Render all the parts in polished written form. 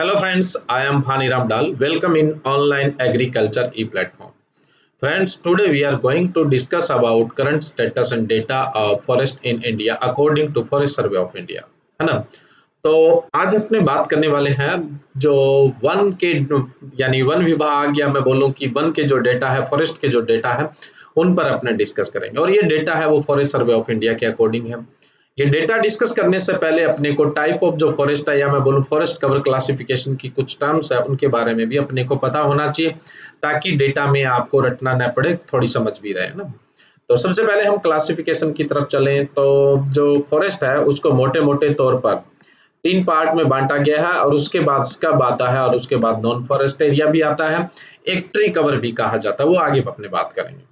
Hello friends, I am Bhani Ramdal. Welcome in online agriculture e-platform. Friends, today we are going to discuss about current status and data of forest in India according to Forest Survey of India. है ना? तो आज अपने बात करने वाले हैं जो वन के यानी वन विभाग या मैं बोलूं कि वन के जो डेटा है, फॉरेस्ट के जो डेटा है, उन पर अपने डिस्कस करेंगे और ये डेटा है वो फॉरेस्ट सर्वे ऑफ इंडिया के अकॉर्डिंग है। ये डेटा डिस्कस करने से पहले अपने को टाइप ऑफ जो फॉरेस्ट है या मैं बोलूं फॉरेस्ट कवर क्लासिफिकेशन की कुछ टर्म्स है उनके बारे में भी अपने को पता होना चाहिए ताकि डेटा में आपको रटना न पड़े, थोड़ी समझ भी रहे ना। तो सबसे पहले हम क्लासिफिकेशन की तरफ चलें तो जो फॉरेस्ट है उसको मोटे मोटे तौर पर 3 पार्ट में बांटा गया है और उसके बाद स्कब आता है और उसके बाद नॉन फॉरेस्ट एरिया भी आता है, एक ट्री कवर भी कहा जाता है, वो आगे अपने बात करेंगे।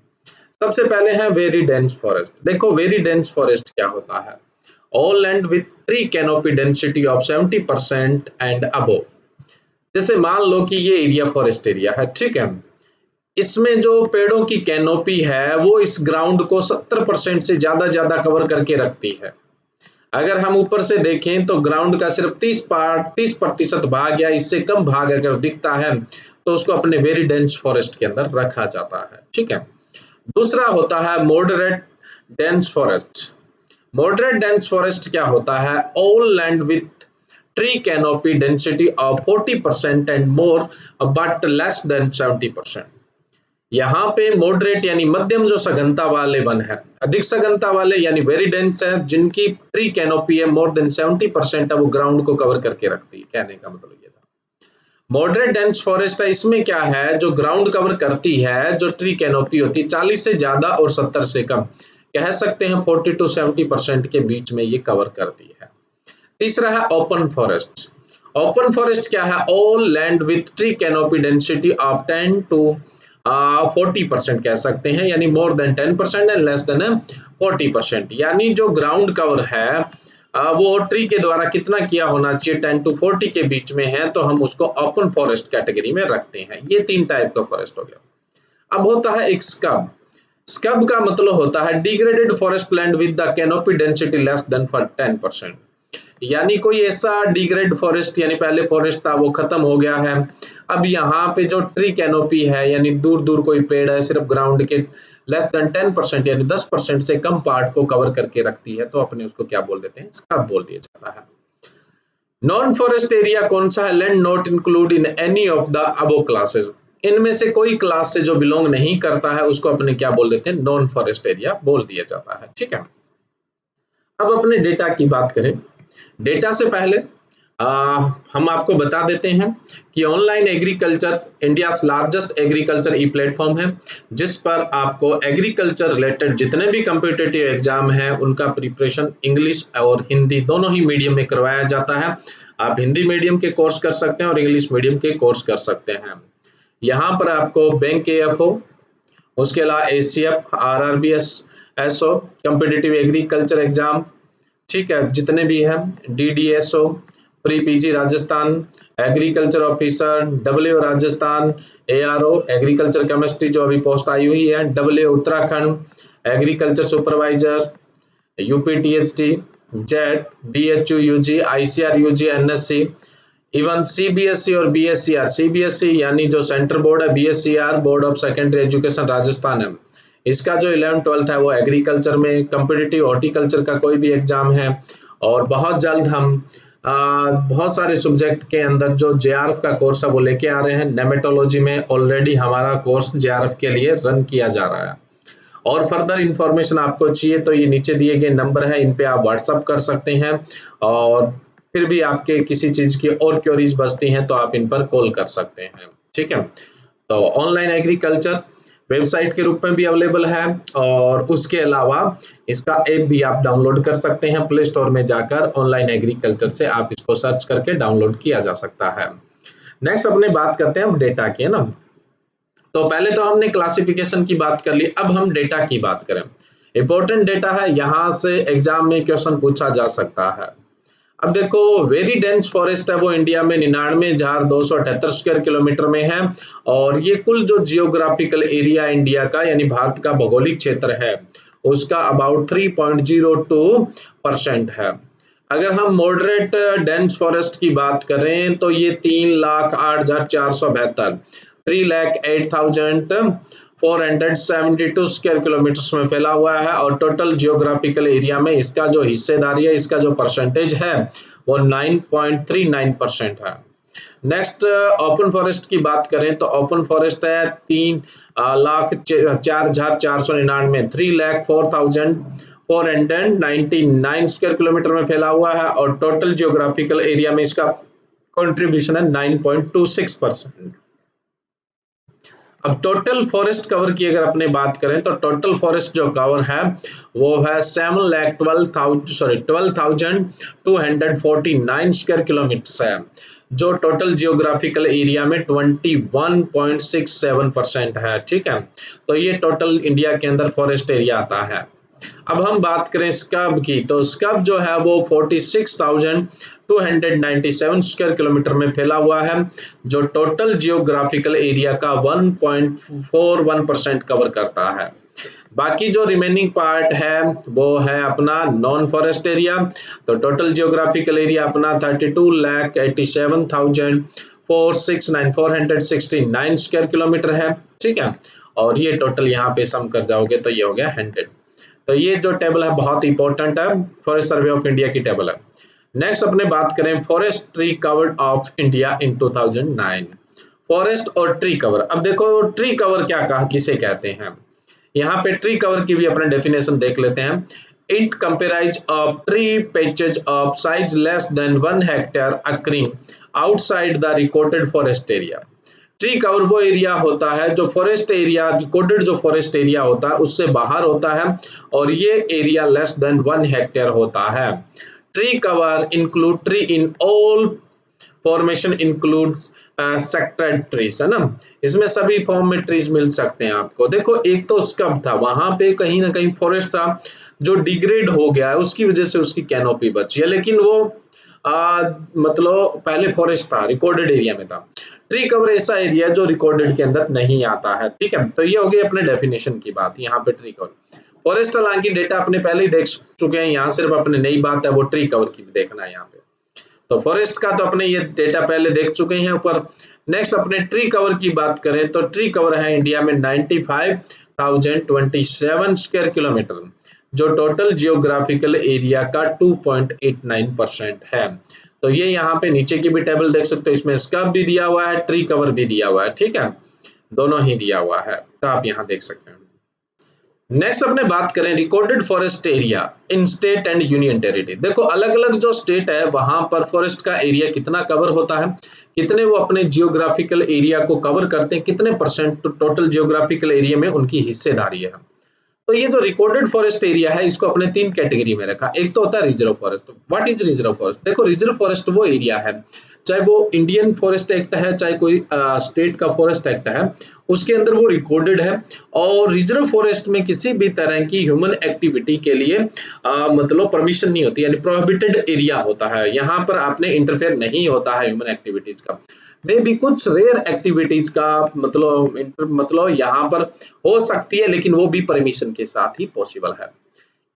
सबसे पहले है वेरी डेंस फॉरेस्ट। देखो वेरी डेंस फॉरेस्ट क्या होता है? All land with tree canopy density of 70% and above. जैसे मान लो कि ये एरिया फॉरेस्ट एरिया है, ठीक है, इसमें जो पेड़ों की कैनोपी है वो इस ग्राउंड को 70% से ज्यादा कवर करके रखती है। अगर हम ऊपर से देखें तो ग्राउंड का सिर्फ 30% भाग या इससे कम भाग अगर दिखता है तो उसको अपने वेरी डेंस फॉरेस्ट के अंदर रखा जाता है, ठीक है। दूसरा होता है moderate dense forest. Moderate dense forest क्या होता है? All land with tree canopy density of 40% and more but less than 70%। यहाँ पे मॉडरेट यानी मध्यम जो सघनता वाले वन है, अधिक सघनता वाले यानी वेरी डेंस है, जिनकी ट्री कैनोपी है मोर देन 70% है, वो ग्राउंड को कवर करके रखती है। कहने का मतलब ये था मॉडरेट डेंस फॉरेस्ट है। इसमें क्या है, जो ग्राउंड कवर करती है, जो ट्री कैनोपी होती है 40 से ज्यादा और 70 से कम, कह सकते हैं 40 to 70% के बीच में ये कवर करती है। तीसरा है ओपन फॉरेस्ट। ओपन फॉरेस्ट क्या है? All land with tree canopy density of 10 to 40% कह सकते हैं, यानी more than 10% and less than 40%। यानी जो ग्राउंड कवर है वो ट्री के द्वारा कितना किया होना चाहिए, 10 to 40 के बीच में है, तो हम उसको ओपन फॉरेस्ट कैटेगरी में रखते हैं। ये 3 टाइप का फॉरेस्ट हो गया। अब होता है एक स्कब। स्कब का मतलब होता है degraded forest land with the canopy density less than 10%। यानी कोई ऐसा डिग्रेड फॉरेस्ट, यानी पहले फॉरेस्ट था वो खत्म हो गया है, अब यहाँ पे जो ट्री कैनोपी है यानी दूर दूर कोई पेड़ है सिर्फ ग्राउंड के लेस देन 10% यानी 10% से कम पार्ट को कवर करके रखती है, तो अपने उसको क्या बोल देते हैं? स्कब बोल दिया जाता है। नॉन फॉरेस्ट एरिया कौन सा है? Land not include in any of the above classes. इनमें से कोई क्लास से जो बिलोंग नहीं करता है उसको अपने क्या बोल देते हैं? नॉन फॉरेस्ट एरिया बोल दिया जाता है, ठीक है। अब अपने डेटा की बात करें। डेटा से पहले हम आपको बता देते हैं कि online agriculture India largest agriculture e platform है, जिस पर आपको एग्रीकल्चर रिलेटेड जितने भी कम्पिटिटिव एग्जाम हैं उनका प्रिपरेशन इंग्लिश और हिंदी दोनों ही मीडियम में करवाया जाता है। आप हिंदी मीडियम के कोर्स कर सकते हैं और इंग्लिश मीडियम के कोर्स कर सकते हैं। यहाँ पर आपको बैंक AFO, उसके अलावा ACF, RRBS, SO, competitive agriculture exam, ठीक है, जितने भी हैं, DDSO, pre PG Rajasthan, agriculture officer, WO Rajasthan, ARO agriculture chemistry जो अभी पोस्ट आई हुई है, WO Uttarakhand, agriculture supervisor, UPTHT, JET, BHU UG, ICR UG, NSC, even CBSE और BSCR। CBSE यानी जो सेंटर बोर्ड है, BSCR board of secondary education Rajasthan है, इसका जो 11th-12th है वो एग्रीकल्चर में, कम्पिटिटिव हॉर्टिकल्चर का कोई भी एग्जाम है। और बहुत जल्द हम बहुत सारे सब्जेक्ट के अंदर जो JRF का कोर्स है वो लेके आ रहे हैं। नेमेटोलॉजी में ऑलरेडी हमारा कोर्स JRF के लिए रन किया जा रहा है। और फर्दर इंफॉर्मेशन आपको चाहिए तो ये नीचे दिए गए नंबर है, इन पे आप व्हाट्सअप कर सकते हैं, और फिर भी आपके किसी चीज की और क्वेरीज बचती हैं तो आप इन पर कॉल कर सकते हैं, ठीक है। तो ऑनलाइन एग्रीकल्चर वेबसाइट के रूप में भी अवेलेबल है, और उसके अलावा इसका ऐप भी आप डाउनलोड कर सकते हैं। प्ले स्टोर में जाकर ऑनलाइन एग्रीकल्चर से आप इसको सर्च करके डाउनलोड किया जा सकता है। नेक्स्ट अपने बात करते हैं हम डेटा की, है ना। तो पहले तो हमने क्लासिफिकेशन की बात कर ली, अब हम डेटा की बात करें। इंपॉर्टेंट डेटा है, यहाँ से एग्जाम में क्वेश्चन पूछा जा सकता है। अब देखो वेरी डेंस फॉरेस्ट है वो इंडिया में 99,278 स्क्वायर किलोमीटर में है, और ये कुल जो जियोग्राफिकल एरिया इंडिया का यानी भारत का भौगोलिक क्षेत्र है उसका अबाउट 3.02% है। अगर हम मॉडरेट डेंस फॉरेस्ट की बात करें तो ये 3,08,472 3,08,472 स्क्वायर किलोमीटर में फैला हुआ है और टोटल जियोग्राफिकल एरिया में इसका जो हिस्सेदारी है, इसका जो परसेंटेज है वो 9.39% है। नेक्स्ट ओपन फॉरेस्ट की बात करें तो ओपन फॉरेस्ट है 3,04,499 3,04,499 स्क्वायर किलोमीटर में फैला हुआ है और टोटल जियोग्राफिकल एरिया में इसका कंट्रीब्यूशन है 9.26%। अब टोटल फॉरेस्ट कवर की अगर अपने बात करें तो टोटल फॉरेस्ट जो कवर है वो है 12,249 स्क्वायर किलोमीटर है, जो टोटल जियोग्राफिकल एरिया में 21.67% है। ठीक है, तो ये टोटल इंडिया के अंदर फॉरेस्ट एरिया आता है। अब हम बात करें स्कब की तो स्कब जो है वो 46,297 स्क्वायर किलोमीटर में फैला हुआ है, जो टोटल जियोग्राफिकल एरिया का 1.41% कवर करता है। बाकी जो रिमेनिंग पार्ट है वो है अपना नॉन फॉरेस्ट एरिया, तो टोटल जियोग्राफिकल एरिया अपना 32,87,469 स्क्वायर किलोमीटर है। ठीक है, और ये टोटल यहाँ पे सम कर जाओगे तो ये हो गया 100। तो ये जो टेबल है बहुत इंपॉर्टेंट है, फॉरेस्ट सर्वे ऑफ इंडिया की टेबल है। नेक्स्ट अपने बात करें forest tree cover of India in 2009। Forest और ट्री कवर, अब देखो ट्री कवर क्या कहा किसे कहते हैं, यहाँ पे ट्री कवर की भी अपने डेफिनेशन देख लेते हैं। It comprises of tree patches of size less than 1 hectare occurring outside the recorded forest area. Tree cover वो एरिया होता है जो फॉरेस्ट एरिया, रिकॉर्डेड जो फॉरेस्ट एरिया होता है उससे बाहर होता है और ये एरिया लेस देन 1 हेक्टेयर होता है। Tree cover include tree in all formation include scattered trees, है ना, इसमें सभी फॉर्म में ट्रीज मिल सकते हैं आपको। देखो एक तो स्कब था, वहां पे कहीं ना कहीं फॉरेस्ट था जो डिग्रेड हो गया है, उसकी वजह से उसकी कैनोपी बची है, लेकिन वो मतलब पहले फॉरेस्ट था, रिकॉर्डेड एरिया में था। ट्री कवर ऐसा एरिया जो रिकॉर्डेड के अंदर नहीं आता है। ठीक है, तो ये हो गई अपने डेफिनेशन की बात। यहाँ पे ट्री कवर फॉरेस्ट हालांकि डेटा अपने पहले ही देख चुके हैं, यहाँ सिर्फ अपने नई बात है वो ट्री कवर की भी देखना है यहाँ पे। तो फॉरेस्ट का तो अपने ये डेटा पहले देख चुके हैं ऊपर। नेक्स्ट अपने ट्री कवर की बात करें तो ट्री कवर है इंडिया में 95,027 स्क्वायर किलोमीटर, जो टोटल जियोग्राफिकल एरिया का 2.89% है। तो ये यहाँ पे नीचे की भी टेबल देख सकते हो, इसमें स्कब भी दिया हुआ है, ट्री कवर भी दिया हुआ है। ठीक है, दोनों ही दिया हुआ है, तो आप यहाँ देख सकते हैं। नेक्स्ट अपने बात करें recorded forest area in state and union territory. देखो अलग अलग जो स्टेट है वहां पर फॉरेस्ट का एरिया कितना कवर होता है, कितने वो अपने जियोग्राफिकल एरिया को कवर करते हैं, कितने परसेंट टोटल जियोग्राफिकल एरिया में उनकी हिस्सेदारी है। तो ये जो रिकॉर्डेड फॉरेस्ट एरिया है इसको अपने 3 कैटेगरी में रखा। एक तो होता है reserve forest. What is reserve forest? देखो रिजर्व फॉरेस्ट वो एरिया है, चाहे वो इंडियन फॉरेस्ट एक्ट है चाहे कोई स्टेट का फॉरेस्ट एक्ट है, उसके अंदर वो रिकॉर्डेड है और रिजर्व फॉरेस्ट में किसी भी तरह की ह्यूमन एक्टिविटी के लिए मतलब परमिशन नहीं होती, यानी प्रोहिबिटेड एरिया होता है। यहाँ पर आपने इंटरफेयर नहीं होता है ह्यूमन एक्टिविटीज का। मे भी कुछ रेयर एक्टिविटीज का मतलब यहाँ पर हो सकती है, लेकिन वो भी परमिशन के साथ ही पॉसिबल है।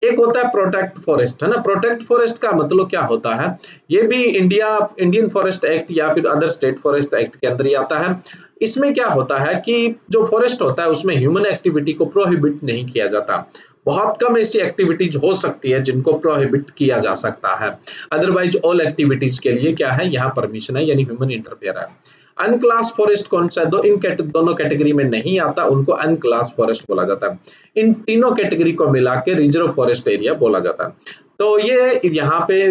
एक होता है प्रोटेक्ट फॉरेस्ट, है ना। प्रोटेक्ट फॉरेस्ट का मतलब क्या होता है, ये भी इंडियन फॉरेस्ट एक्ट या फिर अदर स्टेट फॉरेस्ट एक्ट के अंदर ही आता है। इसमें क्या होता है कि जो फॉरेस्ट होता है उसमें ह्यूमन एक्टिविटी को प्रोहिबिट नहीं किया जाता। बहुत कम ऐसी एक्टिविटीज हो सकती है जिनको प्रोहिबिट किया जा सकता है, अदरवाइज ऑल एक्टिविटीज के लिए क्या है, यहाँ परमिशन है, यानी ह्यूमन इंटरफेयर है। अनक्लास फॉरेस्ट कौन सा है, दोनों कैटेगरी में नहीं आता, उनको अनक्लास फॉरेस्ट बोला जाता है। इन तीनों कैटेगरी को मिला के रिजर्व फॉरेस्ट एरिया बोला जाता है। तो ये यहाँ पे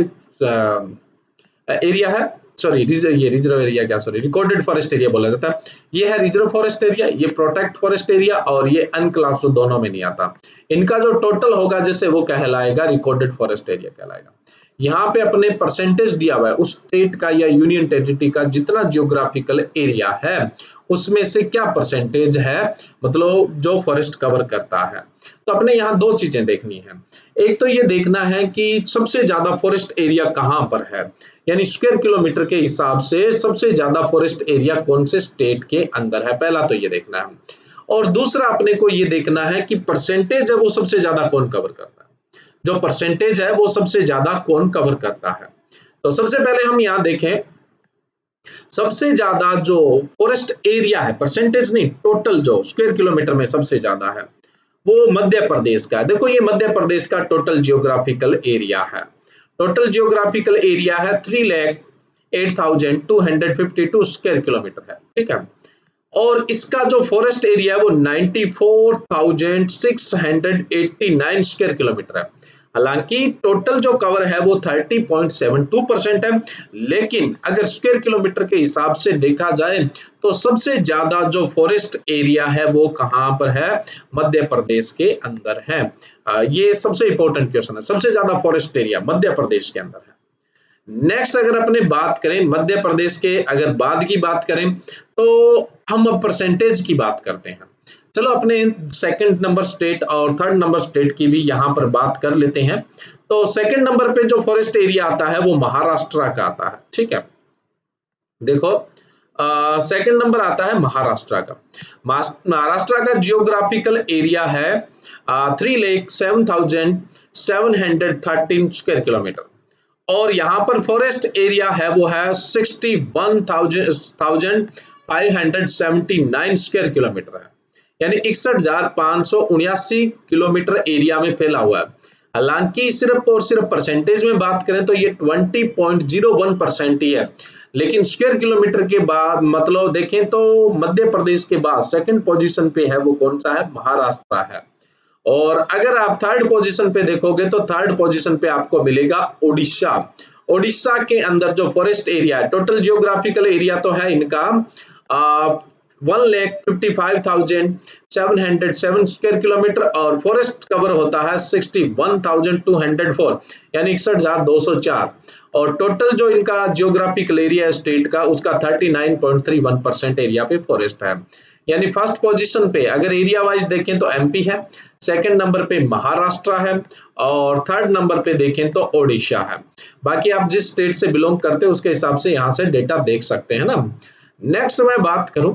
एरिया है, सॉरी ये रिजर्व एरिया क्या, सॉरी रिकॉर्डेड फॉरेस्ट एरिया बोला जाता है। ये है रिजर्व फॉरेस्ट एरिया, ये प्रोटेक्ट फॉरेस्ट एरिया और ये अनक्लास, जो दोनों में नहीं आता। इनका जो टोटल होगा जैसे वो कहलाएगा रिकॉर्डेड फॉरेस्ट एरिया कहलाएगा। यहाँ पे अपने परसेंटेज दिया हुआ है उस स्टेट का या यूनियन टेरिटरी का जितना जियोग्राफिकल एरिया है उसमें से क्या परसेंटेज है, मतलब जो फॉरेस्ट कवर करता है। तो अपने यहाँ दो चीजें देखनी है। एक तो ये देखना है कि सबसे ज्यादा फॉरेस्ट एरिया कहाँ पर है, यानी स्क्वायर किलोमीटर के हिसाब से सबसे ज्यादा फॉरेस्ट एरिया कौन से स्टेट के अंदर है, पहला तो ये देखना है। और दूसरा अपने को ये देखना है कि परसेंटेज है वो सबसे ज्यादा कौन कवर करता है। जो परसेंटेज है वो सबसे ज्यादा कौन कवर करता है। तो सबसे पहले हम यहाँ देखें, सबसे ज्यादा जो फॉरेस्ट एरिया है, परसेंटेज नहीं, टोटल जो स्क्वायर किलोमीटर में सबसे ज्यादा है वो मध्य प्रदेश का है। देखो ये मध्य प्रदेश का टोटल जियोग्राफिकल एरिया है। टोटल जियोग्राफिकल एरिया है 3,08,252 स्क्वायर किलोमीटर है, ठीक है। और इसका जो फॉरेस्ट एरिया है वो 94,689 स्क्वायर किलोमीटर है। हालांकि टोटल जो कवर है वो 30.72% है, लेकिन अगर स्क्वायर किलोमीटर के हिसाब से देखा जाए तो सबसे ज्यादा जो फॉरेस्ट एरिया है वो कहां पर है, मध्य प्रदेश के अंदर है। ये सबसे इंपॉर्टेंट क्वेश्चन है, सबसे ज्यादा फॉरेस्ट एरिया मध्य प्रदेश के अंदर है। नेक्स्ट अगर अपने बात करें मध्य प्रदेश के, अगर बाद की बात करें तो हम अब परसेंटेज की बात करते हैं। चलो अपने सेकंड नंबर स्टेट और थर्ड नंबर स्टेट की भी यहां पर बात कर लेते हैं। तो सेकंड नंबर पे जो फॉरेस्ट एरिया आता है वो महाराष्ट्र का आता है, ठीक है। देखो सेकंड नंबर आता है महाराष्ट्र का। महाराष्ट्र का जियोग्राफिकल एरिया है 3,07,713 स्क्वायर किलोमीटर, और यहाँ पर फॉरेस्ट एरिया है वो है 61,579 स्क्वायर किलोमीटर है, यानी 61,579 किलोमीटर एरिया में फैला हुआ है। हालांकि सिर्फ और सिर्फ परसेंटेज में बात करें तो ये 20.01% ही है, लेकिन स्क्वायर किलोमीटर के बाद मतलब देखें तो मध्य प्रदेश के बाद सेकंड पोजीशन पे है वो कौन सा है, महाराष्ट्र है। और अगर आप थर्ड पोजीशन पे देखोगे तो थर्ड पोजीशन पे आपको मिलेगा उड़ीसा। उड़ीसा के अंदर जो फॉरेस्ट एरिया है, टोटल जियोग्राफिकल एरिया तो है इनका 1,55,707 स्क्वायर किलोमीटर, और फॉरेस्ट कवर होता है 61,204 यानी 61,204, और टोटल जो इनका जियोग्राफिकल एरिया है स्टेट का उसका 39.31% एरिया पे फॉरेस्ट है। यानी फर्स्ट पोजीशन पे अगर एरिया वाइज देखें तो एमपी है, सेकंड नंबर पे महाराष्ट्र है, और थर्ड नंबर पे देखें तो ओडिशा है। बाकी आप जिस स्टेट से बिलोंग करते हैं उसके हिसाब से यहाँ से डेटा देख सकते हैं ना। नेक्स्ट मैं बात करूं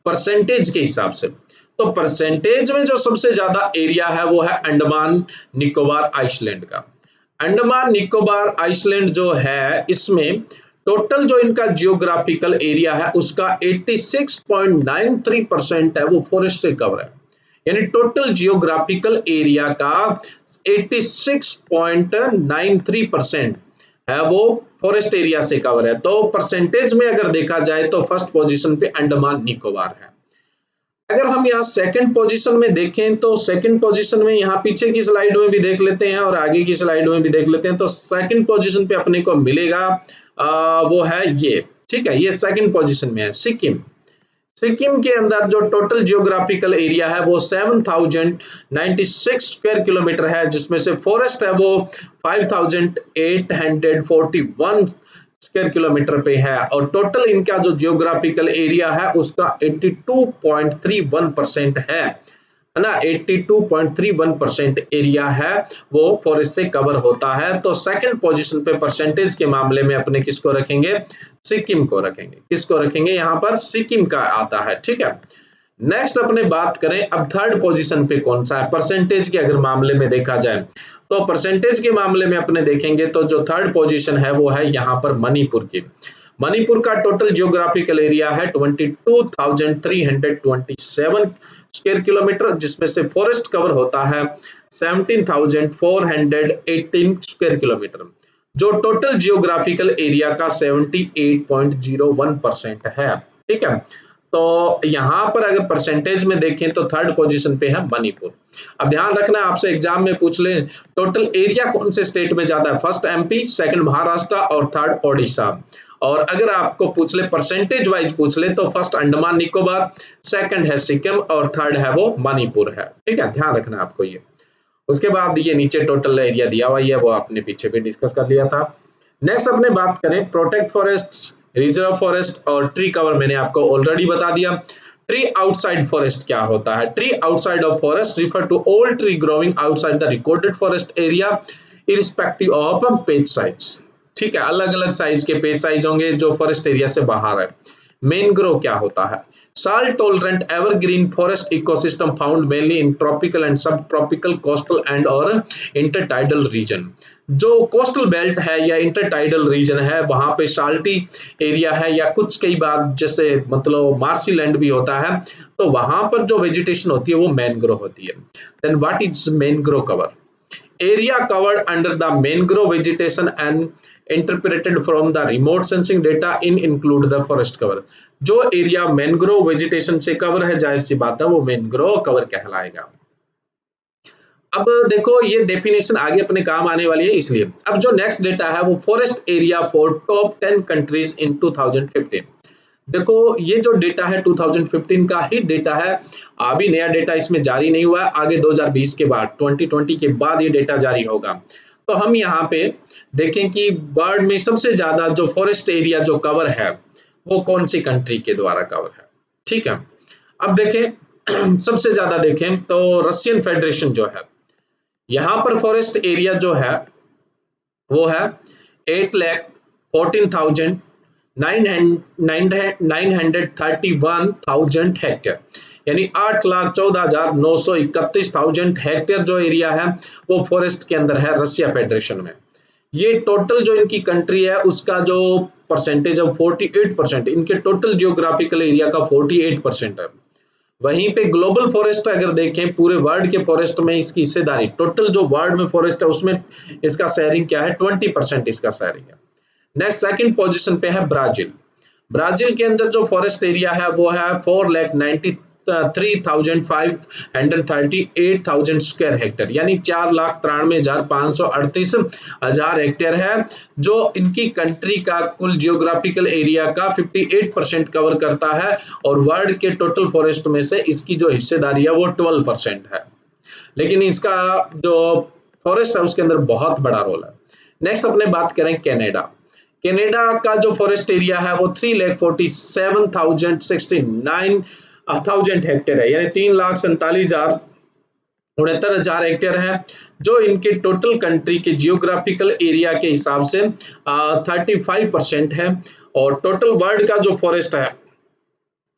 परसेंटेज के हिसाब से, तो परसेंटेज में जो सबसे ज्यादा एरिया है वो है अंडमान निकोबार आइसलैंड का। अंडमान निकोबार आइसलैंड जो है इसमें टोटल जो इनका जियोग्राफिकल एरिया है उसका 86.93% है वो फॉरेस्ट से कवर है, यानी टोटल जियोग्राफिकल एरिया का 86.93% है वो फॉरेस्ट एरिया से कवर है। तो परसेंटेज में अगर देखा जाए तो फर्स्ट पोजीशन पे अंडमान निकोबार है। अगर हम यहाँ सेकंड पोजीशन में देखें तो सेकंड पोजीशन में यहाँ पीछे की स्लाइड में भी देख लेते हैं और आगे की स्लाइड में भी देख लेते हैं, तो सेकंड पोजीशन पे अपने को मिलेगा वो है ये, ठीक है, ये सेकंड पोजीशन में है सिक्किम। सिक्किम के अंदर जो टोटल जियोग्राफिकल एरिया है वो 7,096 स्क्वायर किलोमीटर है, जिसमें से फॉरेस्ट है वो 5,841 स्क्वायर किलोमीटर पे है, और टोटल इनका जो जियोग्राफिकल एरिया है उसका 82.31% है ना, 82.31% एरिया है वो फॉरेस्ट से कवर होता है। तो सेकंड पोजीशन पे परसेंटेज के मामले में अपने किसको रखेंगे, सिक्किम को रखेंगे। किसको रखेंगे यहाँ पर, सिक्किम का आता है, ठीक है। नेक्स्ट अपने बात करें अब थर्ड पोजीशन पे कौन सा है परसेंटेज के अगर मामले में देखा जाए, तो परसेंटेज के मामले में अपने देखेंगे तो जो थर्ड पोजीशन है वो है यहाँ पर मणिपुर की। मणिपुर का टोटल जियोग्राफिकल एरिया है 22,327 स्क्वायर किलोमीटर, जिसमें से फॉरेस्ट कवर होता है 17,418 स्क्वायर किलोमीटर, जो टोटल जियोग्राफिकल एरिया का 78.01% है, ठीक है। तो यहां पर अगर परसेंटेज में देखें तो थर्ड पोजीशन पे है मणिपुर। अब ध्यान रखना आपसे एग्जाम में पूछ ले टोटल एरिया कौन से स्टेट में ज्यादा है, फर्स्ट एमपी, सेकंड महाराष्ट्र और थर्ड ओडिशा। और अगर आपको पूछ ले परसेंटेज वाइज पूछ ले तो फर्स्ट अंडमान निकोबार, सेकंड है सिक्किम और थर्ड है वो मणिपुर है, ठीक है, ध्यान रखना आपको ये। उसके बाद ये नीचे टोटल एरिया दिया हुआ है वो आपने पीछे भी डिस्कस कर लिया था। नेक्स्ट अपने बात करें प्रोटेक्ट फॉरेस्ट, रिजर्व फॉरेस्ट और ट्री कवर, मैंने आपको ऑलरेडी बता दिया। ट्री आउटसाइड फॉरेस्ट क्या होता है, tree outside of forest refer to all tree growing outside the recorded forest area irrespective of patch size, ठीक है। अलग अलग साइज के पेज साइज होंगे जो फॉरेस्ट एरिया से बाहर है। मैनग्रोव क्या होता है? Salt tolerant evergreen forest ecosystem found mainly in tropical and subtropical coastal and और intertidal region। जो कोस्टल बेल्ट है या इंटरटाइडल रीजन है वहां पे साल्टी एरिया है या कुछ कई बार जैसे मतलब मार्सी लैंड भी होता है, तो वहां पर जो वेजिटेशन होती है वो मैनग्रोव होती है। Then what is mangrove cover? area covered under the mangrove vegetation and interpreted from the remote sensing data in include the forest cover। जो एरिया मैनग्रोव वेजिटेशन से कवर है जाहिर सी बात है वो मैनग्रोव कवर कहलाएगा। अब देखो ये डेफिनेशन आगे अपने काम आने वाली है इसलिए। अब जो नेक्स्ट डेटा है वो forest area for top 10 countries in 2015। देखो ये जो डेटा है 2015 का ही डेटा है, अभी नया डेटा इसमें जारी नहीं हुआ है, आगे 2020 के बाद 2020 के बाद ये डेटा जारी होगा। तो हम यहाँ पे देखें कि वर्ल्ड में सबसे ज्यादा जो फॉरेस्ट एरिया जो कवर है वो कौन सी कंट्री के द्वारा कवर है। ठीक है, अब देखें सबसे ज्यादा देखें तो रशियन फेडरेशन जो है, यहाँ पर फॉरेस्ट एरिया जो है वो है 8,14,931,000 हेक्टेयर, यानी 8,14,931,000 हेक्टेयर जो एरिया है वो फॉरेस्ट के अंदर है रशिया फेडरेशन में। ये टोटल जो इनकी कंट्री है उसका जो परसेंटेज है 48%, इनके टोटल जियोग्राफिकल एरिया का 48% है। वहीं पे ग्लोबल फॉरेस्ट अगर देखें पूरे वर्ल्ड के फॉरेस्ट में इसकी हिस्सेदारी, टोटल जो वर्ल्ड में फॉरेस्ट है उसमें इसका शेयरिंग क्या है 20% इसका शेयरिंग है। नेक्स्ट सेकंड पोजीशन पे है ब्राजील। ब्राजील के अंदर जो फॉरेस्ट एरिया है वो है 4,93,538,000 स्क्वायर हेक्टेयर, यानी 4,93,538 हेक्टेयर है, जो इनकी कंट्री का कुल जियोग्राफिकल एरिया का 58% कवर करता है और वर्ल्ड के टोटल फॉरेस्ट में से इसकी जो हिस्सेदारी है वो 12% है। लेकिन इसका जो फॉरेस्ट है उसके अंदर बहुत बड़ा रोल है। नेक्स्ट अपने बात करें कनाडा। कनाडा का जो फॉरेस्ट एरिया है वो 3,47,069,000 हेक्टेयर है, यानी 3,47,69,000 हेक्टेयर है, जो इनके टोटल कंट्री के जियोग्राफिकल एरिया के हिसाब से 35% है। और टोटल वर्ल्ड का जो फॉरेस्ट है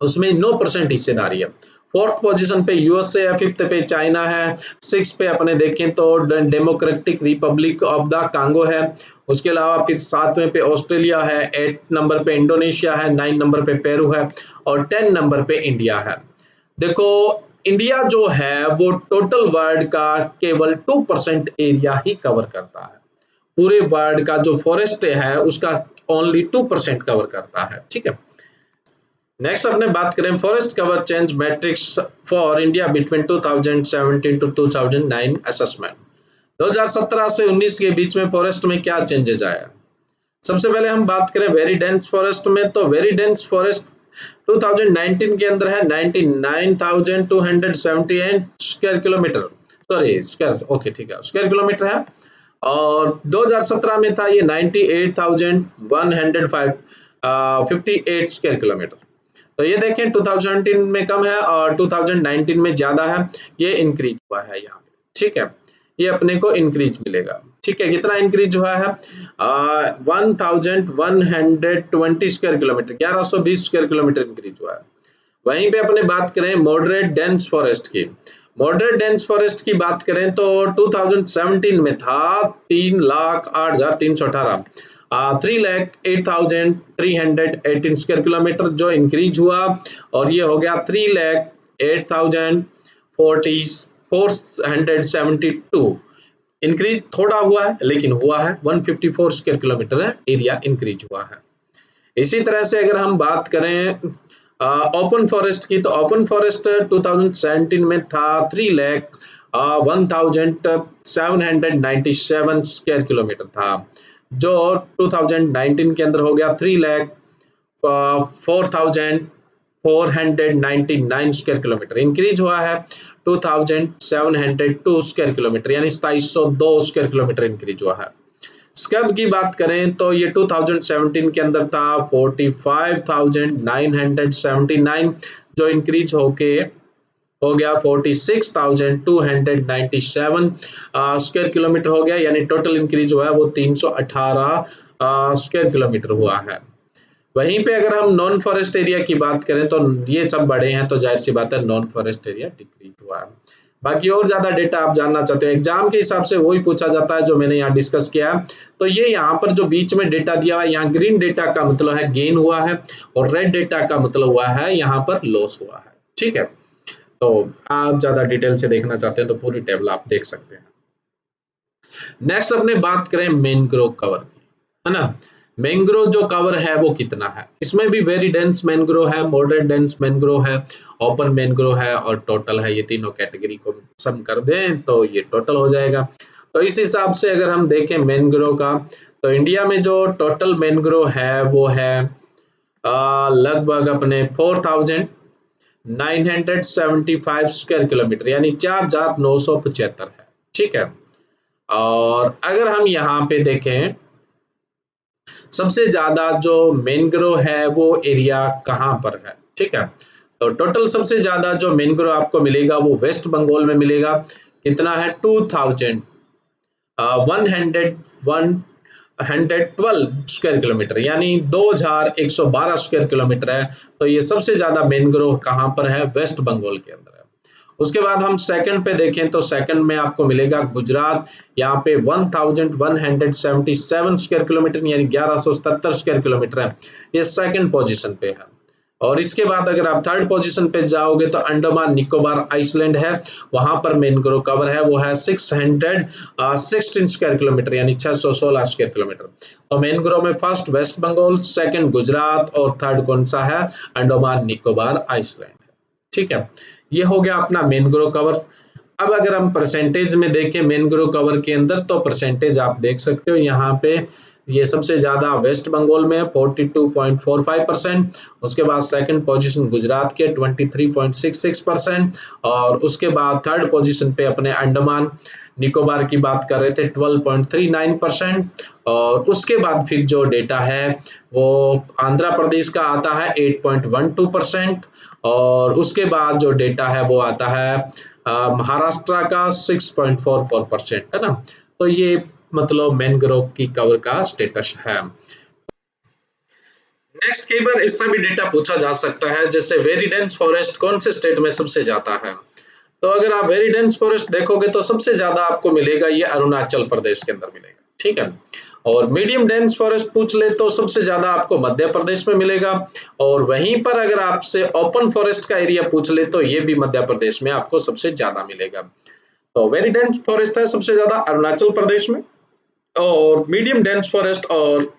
उसमें 9% हिस्सेदारी है। फोर्थ पोजीशन पे यूएसए है, फिफ्थ पे चाइना है, सिक्स पे अपने देखें तो democratic Republic of the Congo है, उसके अलावा फिर सातवें पे ऑस्ट्रेलिया है, 8 नंबर पे इंडोनेशिया है, 9 नंबर पे पेरू है और 10 नंबर पे इंडिया है। देखो इंडिया जो है वो टोटल वर्ल्ड का केवल 2% एरिया ही कवर करता है, पूरे वर्ल्ड का जो फॉरेस्ट है उसका ओनली 2% कवर करता है। ठीक है, नेक्स्ट अपने बात करें forest cover change matrix for India between 2017 to 2009 assessment. 2017 से 19 के बीच में फॉरेस्ट में क्या चेंजेस आया। सबसे पहले हम बात करें वेरी डेंस फॉरेस्ट में, तो वेरी डेंस फॉरेस्ट 2019 के अंदर है 99,278 square kilometre, sorry square, okay ठीक है स्क्वायर किलोमीटर है, और 2017 में था ये 98,158 स्क्वायर किलोमीटर। तो ये देखें 2017 में कम है और 2019 में ज्यादा है, ये इंक्रीज हुआ है यहाँ पे। ठीक है, ये अपने को इंक्रीज मिलेगा। ठीक है, कितना इंक्रीज हुआ है 1120 square kilometre, 1120 square kilometre increase हुआ है। वहीं पे अपने बात करें मॉडरेट डेंस फॉरेस्ट की, मॉडरेट डेंस फॉरेस्ट की बात करें तो 2017 में था 3,08,318 3,08,318 स्क्वायर किलोमीटर, जो इंक्रीज हुआ और ये हो गया 3,08,472। इंक्रीज थोड़ा हुआ है लेकिन हुआ है, 154 स्क्वायर किलोमीटर है एरिया इंक्रीज हुआ है। इसी तरह से अगर हम बात करें ओपन फॉरेस्ट की, तो ओपन फॉरेस्ट 2017 में था 3,01,797 स्क्वायर किलोमीटर था, जो 2019 के अंदर हो गया 3,04,499 स्क्वायर किलोमीटर, इंक्रीज हुआ है 2,702 स्क्वायर किलोमीटर, यानी 2702 स्क्वायर किलोमीटर इंक्रीज हुआ है। स्कब की बात करें तो ये 2017 के अंदर था 45,979, जो इंक्रीज होके हो गया 46,297 स्क्वायर किलोमीटर हो गया, यानी टोटल इंक्रीज हुआ है वो 318 स्क्वायर किलोमीटर हुआ है। वहीं पे अगर हम नॉन फॉरेस्ट एरिया की बात करें तो ये सब बड़े हैं, तो जाहिर सी बात है नॉन फॉरेस्ट एरिया डिक्रीज हुआ है। बाकी और ज्यादा डेटा आप जानना चाहते हो एग्जाम के हिसाब से, वही पूछा जाता है जो मैंने यहाँ डिस्कस किया है। तो ये यहाँ पर जो बीच में डेटा दिया हुआ है, यहाँ ग्रीन डेटा का मतलब है गेन हुआ है और रेड डेटा का मतलब हुआ है यहाँ पर लॉस हुआ है। ठीक है, तो आप ज्यादा डिटेल से देखना चाहते हैं तो पूरी टेबल आप देख सकते हैं। नेक्स्ट अपने बात करें मैंग्रोव कवर की, है ना। मैंग्रोव जो कवर है वो कितना है, इसमें भी वेरी डेंस मैंग्रोव है, मॉडरेट डेंस मैंग्रोव है, ओपन मैंग्रोव है और टोटल है। ये तीनों कैटेगरी को सम कर दें तो ये टोटल हो जाएगा। तो इस हिसाब से अगर हम देखें मैंग्रोव का, तो इंडिया में जो टोटल मैंग्रोव है वो है लगभग अपने 4975 स्क्वायर किलोमीटर, यानी 4975 है। ठीक है, और अगर हम यहाँ पे देखें सबसे ज्यादा जो मैंग्रोव है वो एरिया कहाँ पर है। ठीक है, तो टोटल सबसे ज्यादा जो मैंग्रोव आपको मिलेगा वो वेस्ट बंगाल में मिलेगा। कितना है, 2112 स्क्वायर किलोमीटर, यानी 2112 स्क्वायर किलोमीटर है। तो ये सबसे ज्यादा मैंग्रोव कहाँ पर है, वेस्ट बंगाल के अंदर है। उसके बाद हम सेकंड पे देखें तो सेकंड में आपको मिलेगा गुजरात, यहाँ पे 1177 स्क्वायर किलोमीटर यानी 1177 स्क्वायर किलोमीटर है, ये सेकंड पोजीशन पे है। और इसके बाद अगर आप थर्ड पोजीशन पे जाओगे तो अंडमान निकोबार आइसलैंड है, वहां पर मैंग्रोव कवर है वो है 616 स्क्वायर किलोमीटर यानी 616 स्क्वायर किलोमीटर। तो मैंग्रोव में फर्स्ट वेस्ट बंगाल, सेकंड गुजरात और थर्ड कौन सा है, अंडमान निकोबार आइसलैंड। ठीक है, ये हो गया अपना मैंग्रोव कवर। अब अगर हम परसेंटेज में देखें मैंग्रोव कवर के अंदर, तो परसेंटेज आप देख सकते हो यहाँ पे, ये सबसे ज्यादा वेस्ट बंगाल में 42.45%, उसके बाद सेकंड पोजीशन गुजरात के 23.66%, और उसके बाद थर्ड पोजीशन पे अपने अंडमान निकोबार की बात कर रहे थे 12.39%, और उसके बाद फिर जो डेटा है वो आंध्र प्रदेश का आता है 8.12%, और उसके बाद जो डेटा है वो आता है महाराष्ट्र का 6.44%, है ना। तो ये मतलब मैंग्रोव की कवर का स्टेटस है। नेक्स्ट कई बार इससे भी डेटा पूछा जा सकता है, जैसे वेरी डेंस फॉरेस्ट कौन से स्टेट में सबसे ज्यादा है। तो अगर आप वेरी डेंस फॉरेस्ट देखोगे तो सबसे ज्यादा आपको मिलेगा ये अरुणाचल प्रदेश के अंदर मिलेगा। ठीक है, और मीडियम डेंस फॉरेस्ट पूछ ले तो सबसे ज्यादा आपको मध्य प्रदेश में मिलेगा, और वहीं पर अगर आपसे ओपन फॉरेस्ट का एरिया पूछ ले तो ये भी मध्य प्रदेश में आपको सबसे ज्यादा मिलेगा। तो वेरी डेंस फॉरेस्ट है सबसे ज्यादा अरुणाचल प्रदेश में, और मीडियम डेंस फॉरेस्ट और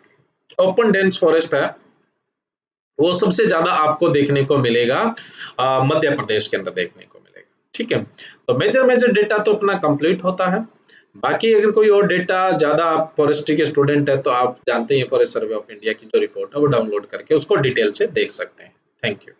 ओपन डेंस फॉरेस्ट है वो सबसे ज्यादा आपको देखने को मिलेगा मध्य प्रदेश के अंदर देखने को मिलेगा। ठीक है, तो मेजर मेजर डेटा तो अपना कंप्लीट होता है। बाकी अगर कोई और डेटा ज्यादा, आप फॉरेस्ट्री के स्टूडेंट है तो आप जानते हैं फॉरेस्ट सर्वे ऑफ इंडिया की जो रिपोर्ट है वो डाउनलोड करके उसको डिटेल से देख सकते हैं। Thank you.